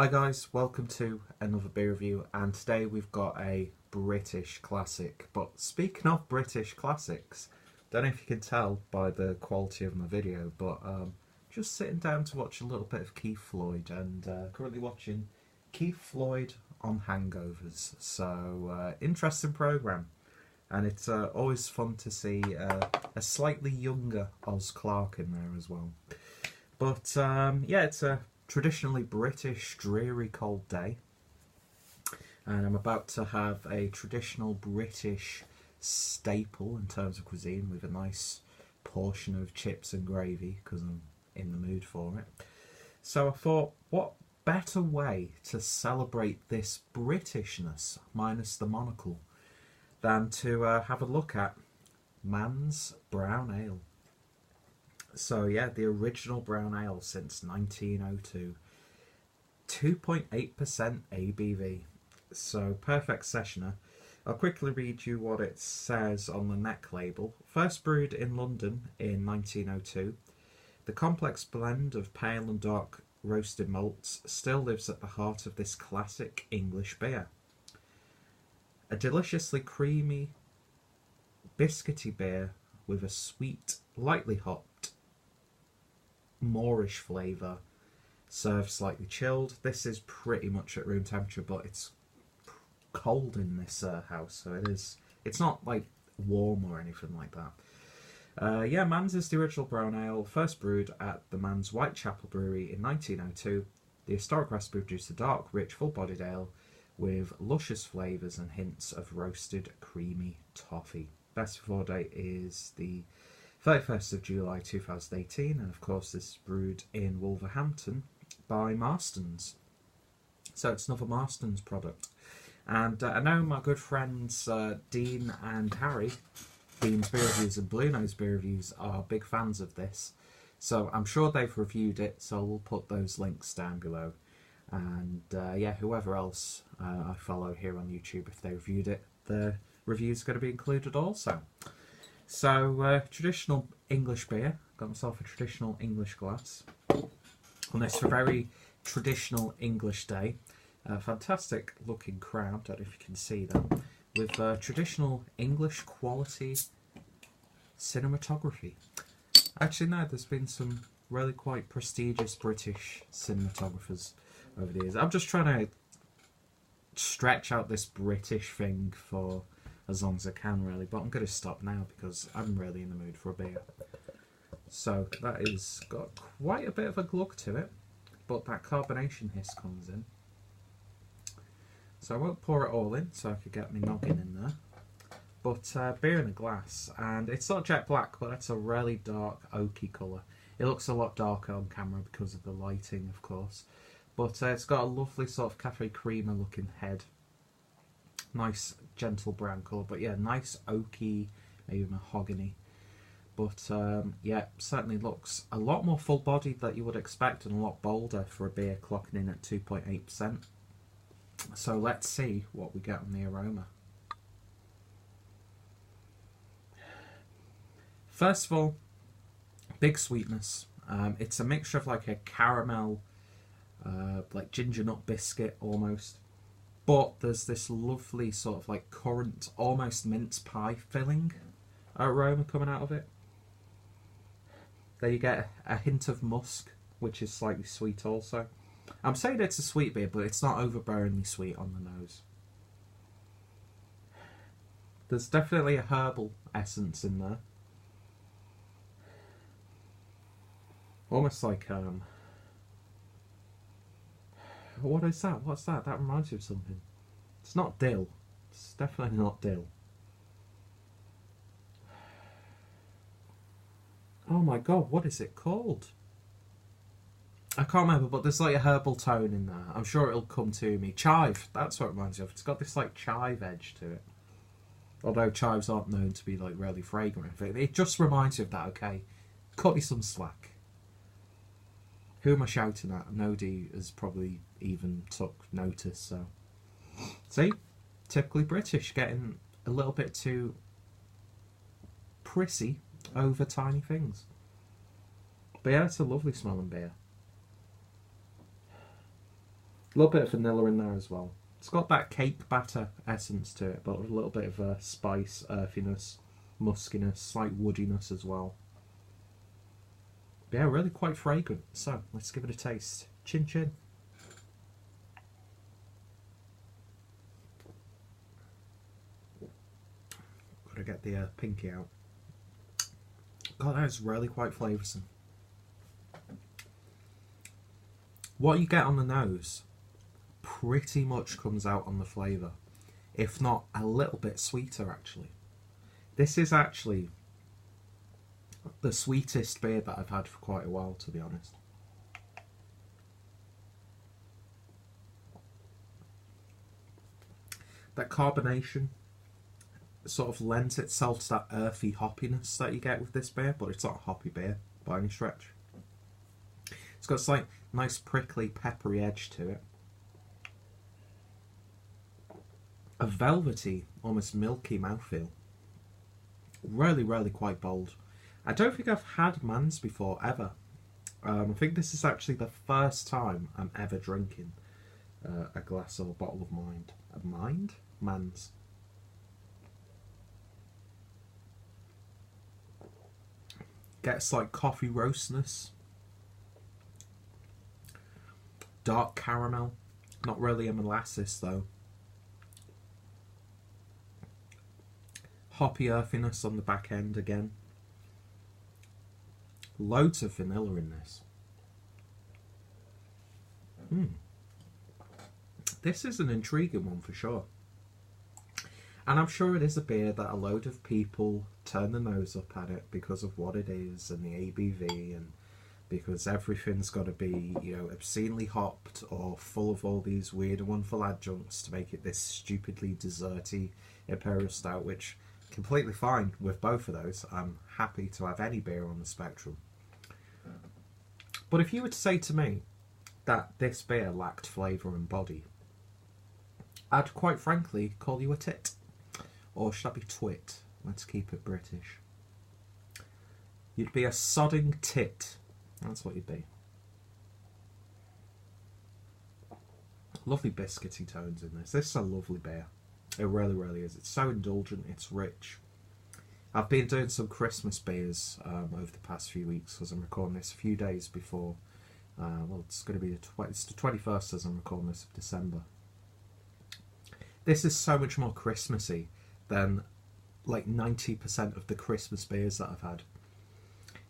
Hi guys, welcome to another beer review, and today we've got a British classic. But speaking of British classics, don't know if you can tell by the quality of my video, but just sitting down to watch a little bit of Keith Floyd, and currently watching Keith Floyd on hangovers. So interesting programme, and it's always fun to see a slightly younger Oz Clarke in there as well. But yeah, it's a traditionally British dreary cold day, and I'm about to have a traditional British staple in terms of cuisine with a nice portion of chips and gravy because I'm in the mood for it. So I thought, what better way to celebrate this Britishness minus the monocle than to have a look at Mann's Brown Ale. So yeah, the original brown ale since 1902, 2.8% ABV, so perfect sessioner. I'll quickly read you what it says on the neck label. First brewed in London in 1902, the complex blend of pale and dark roasted malts still lives at the heart of this classic English beer. A deliciously creamy, biscuity beer with a sweet, lightly hopped, moorish flavour, served slightly chilled. This is pretty much at room temperature, but it's cold in this house, so it's not like warm or anything like that. Yeah, Mann's is the original brown ale, first brewed at the Mann's Whitechapel Brewery in 1902. The historic recipe produced a dark, rich, full-bodied ale with luscious flavours and hints of roasted, creamy toffee. Best before date is the 31st of July 2018, and of course this is brewed in Wolverhampton by Marston's. So it's another Marston's product. And I know my good friends Dean and Harry, Dean's Beer Reviews and Bluenose Beer Reviews, are big fans of this. So I'm sure they've reviewed it, so we'll put those links down below. And yeah, whoever else I follow here on YouTube, if they reviewed it, the review's going to be included also. So, traditional English beer. Got myself a traditional English glass. On this very traditional English day. Fantastic looking crown, don't know if you can see that. With traditional English quality cinematography. Actually, no, there's been some really quite prestigious British cinematographers over the years. I'm just trying to stretch out this British thing for as long as I can, really, but I'm going to stop now because I'm really in the mood for a beer. So that is got quite a bit of a glug to it, but that carbonation hiss comes in. So I won't pour it all in so I could get my noggin in there. But beer in a glass, and it's not jet black, but it's a really dark oaky colour. It looks a lot darker on camera because of the lighting, of course. But it's got a lovely sort of cafe creamer looking head. Nice gentle brown colour, but yeah, nice oaky, maybe mahogany. But yeah, certainly looks a lot more full bodied than you would expect, and a lot bolder for a beer clocking in at 2.8%. So let's see what we get on the aroma. First of all, big sweetness. It's a mixture of like a caramel, like ginger nut biscuit almost. But there's this lovely sort of like currant, almost mince pie filling aroma coming out of it. There you get a hint of musk, which is slightly sweet also. I'm saying it's a sweet beer, but it's not overbearingly sweet on the nose. There's definitely a herbal essence in there. Almost like, what is that? What's that? That reminds me of something. It's not dill. It's definitely not dill. Oh my god, what is it called? I can't remember, but there's like a herbal tone in there. I'm sure it'll come to me. Chive, that's what it reminds me of. It's got this like chive edge to it. Although chives aren't known to be like really fragrant. It just reminds me of that, okay? Cut me some slack. Who am I shouting at? Nobody has probably even took notice, so. See? Typically British, getting a little bit too prissy over tiny things. But yeah, it's a lovely smelling beer. A little bit of vanilla in there as well. It's got that cake batter essence to it, but a little bit of spice, earthiness, muskiness, slight woodiness as well. Yeah, really quite fragrant. So, let's give it a taste. Chin chin. Gotta get the pinky out. God, that is really quite flavoursome. What you get on the nose pretty much comes out on the flavour, if not a little bit sweeter actually. This is actually the sweetest beer that I've had for quite a while, to be honest. That carbonation sort of lends itself to that earthy hoppiness that you get with this beer, but it's not a hoppy beer by any stretch. It's got a slight nice prickly peppery edge to it. A velvety, almost milky mouthfeel. Really, really quite bold. I don't think I've had Mans before, ever. I think this is actually the first time I'm ever drinking a glass or a bottle of Mans. Gets like coffee roastness. Dark caramel. Not really a molasses though. Hoppy earthiness on the back end again. Loads of vanilla in this. This is an intriguing one for sure. And I'm sure it is a beer that a load of people turn their nose up at it because of what it is and the ABV, and because everything's got to be, you know, obscenely hopped or full of all these weird and wonderful adjuncts to make it this stupidly desserty Imperial Stout, which completely fine with both of those. I'm happy to have any beer on the spectrum. But if you were to say to me that this beer lacked flavour and body, I'd quite frankly call you a tit. Or should that be twit? Let's keep it British. You'd be a sodding tit. That's what you'd be. Lovely biscuity tones in this. This is a lovely beer. It really, really is. It's so indulgent. It's rich. I've been doing some Christmas beers over the past few weeks because I'm recording this a few days before. Well, it's going to be it's the 21st as I'm recording this of December. This is so much more Christmassy than like 90% of the Christmas beers that I've had.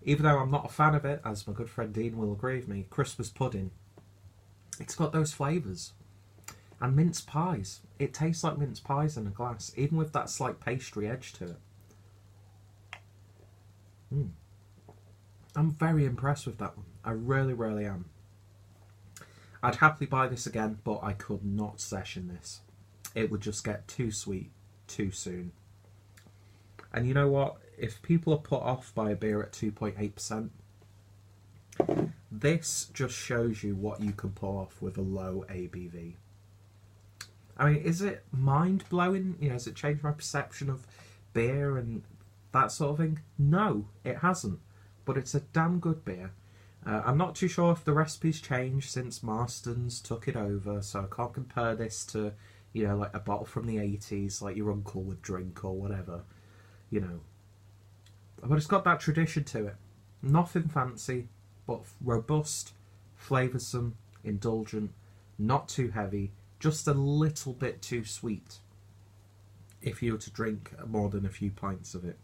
Even though I'm not a fan of it, as my good friend Dean will agree with me, Christmas pudding, it's got those flavours. And mince pies. It tastes like mince pies in a glass, even with that slight pastry edge to it. I'm very impressed with that one. I really, really am. I'd happily buy this again, but I could not session this. It would just get too sweet too soon. And you know what? If people are put off by a beer at 2.8%, this just shows you what you can pull off with a low ABV. I mean, is it mind-blowing? You know, has it changed my perception of beer and that sort of thing? No, it hasn't. But it's a damn good beer. I'm not too sure if the recipe's changed since Marston's took it over, so I can't compare this to, you know, like a bottle from the 80s, like your uncle would drink or whatever, you know. But it's got that tradition to it. Nothing fancy, but robust, flavoursome, indulgent, not too heavy, just a little bit too sweet if you were to drink more than a few pints of it.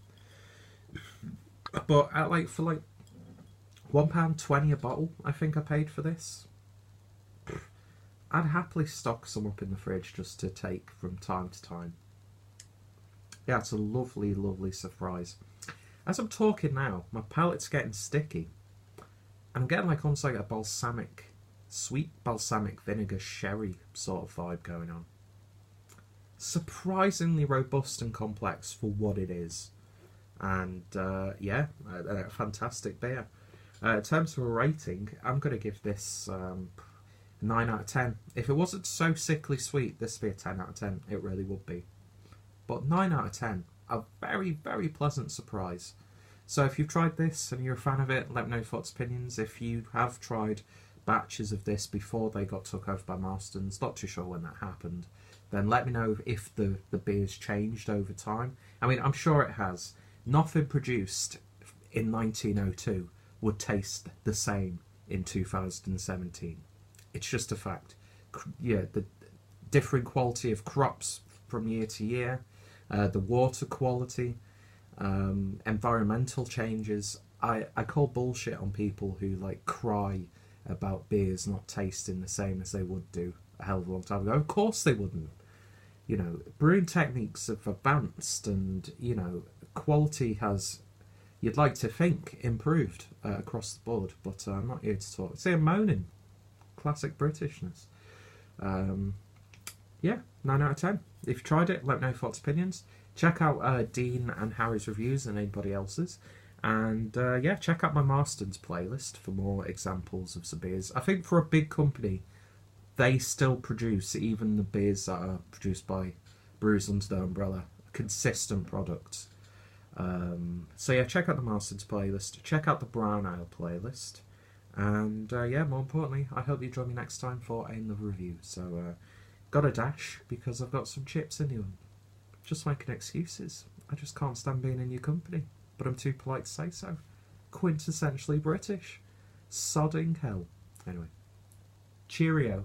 But at for £1.20 a bottle, I think I paid for this. I'd happily stock some up in the fridge just to take from time to time. Yeah, it's a lovely, lovely surprise. As I'm talking now, my palate's getting sticky. And I'm getting like almost like a balsamic, sweet balsamic vinegar sherry sort of vibe going on. Surprisingly robust and complex for what it is. And yeah, a fantastic beer. In terms of a rating, I'm going to give this 9 out of 10. If it wasn't so sickly sweet, this would be a 10 out of 10. It really would be. But 9 out of 10, a very, very pleasant surprise. So if you've tried this and you're a fan of it, let me know your thoughts, opinions. If you have tried batches of this before they got took over by Marston's. Not too sure when that happened. Then let me know if the beer's changed over time. I mean, I'm sure it has. Nothing produced in 1902 would taste the same in 2017. It's just a fact. Yeah, the different quality of crops from year to year, the water quality, environmental changes. I call bullshit on people who like cry about beers not tasting the same as they would do a hell of a long time ago. Of course they wouldn't. You know, brewing techniques have advanced, and you know, quality has, you'd like to think, improved across the board. But I'm not here to talk. See, I'm moaning. Classic Britishness. Yeah, 9 out of 10. If you tried it, let me know your thoughts, opinions. Check out Dean and Harry's reviews and anybody else's. And yeah, check out my Marston's playlist for more examples of some beers. I think for a big company, they still produce even the beers that are produced by Brews under their umbrella. Consistent products. So yeah, check out the Marston's playlist. Check out the Brown Ale playlist. And yeah, more importantly, I hope you join me next time for another review. So, got a dash because I've got some chips in the oven. Just making excuses. I just can't stand being in your company. But I'm too polite to say so. Quintessentially British. Sodding hell. Anyway, cheerio.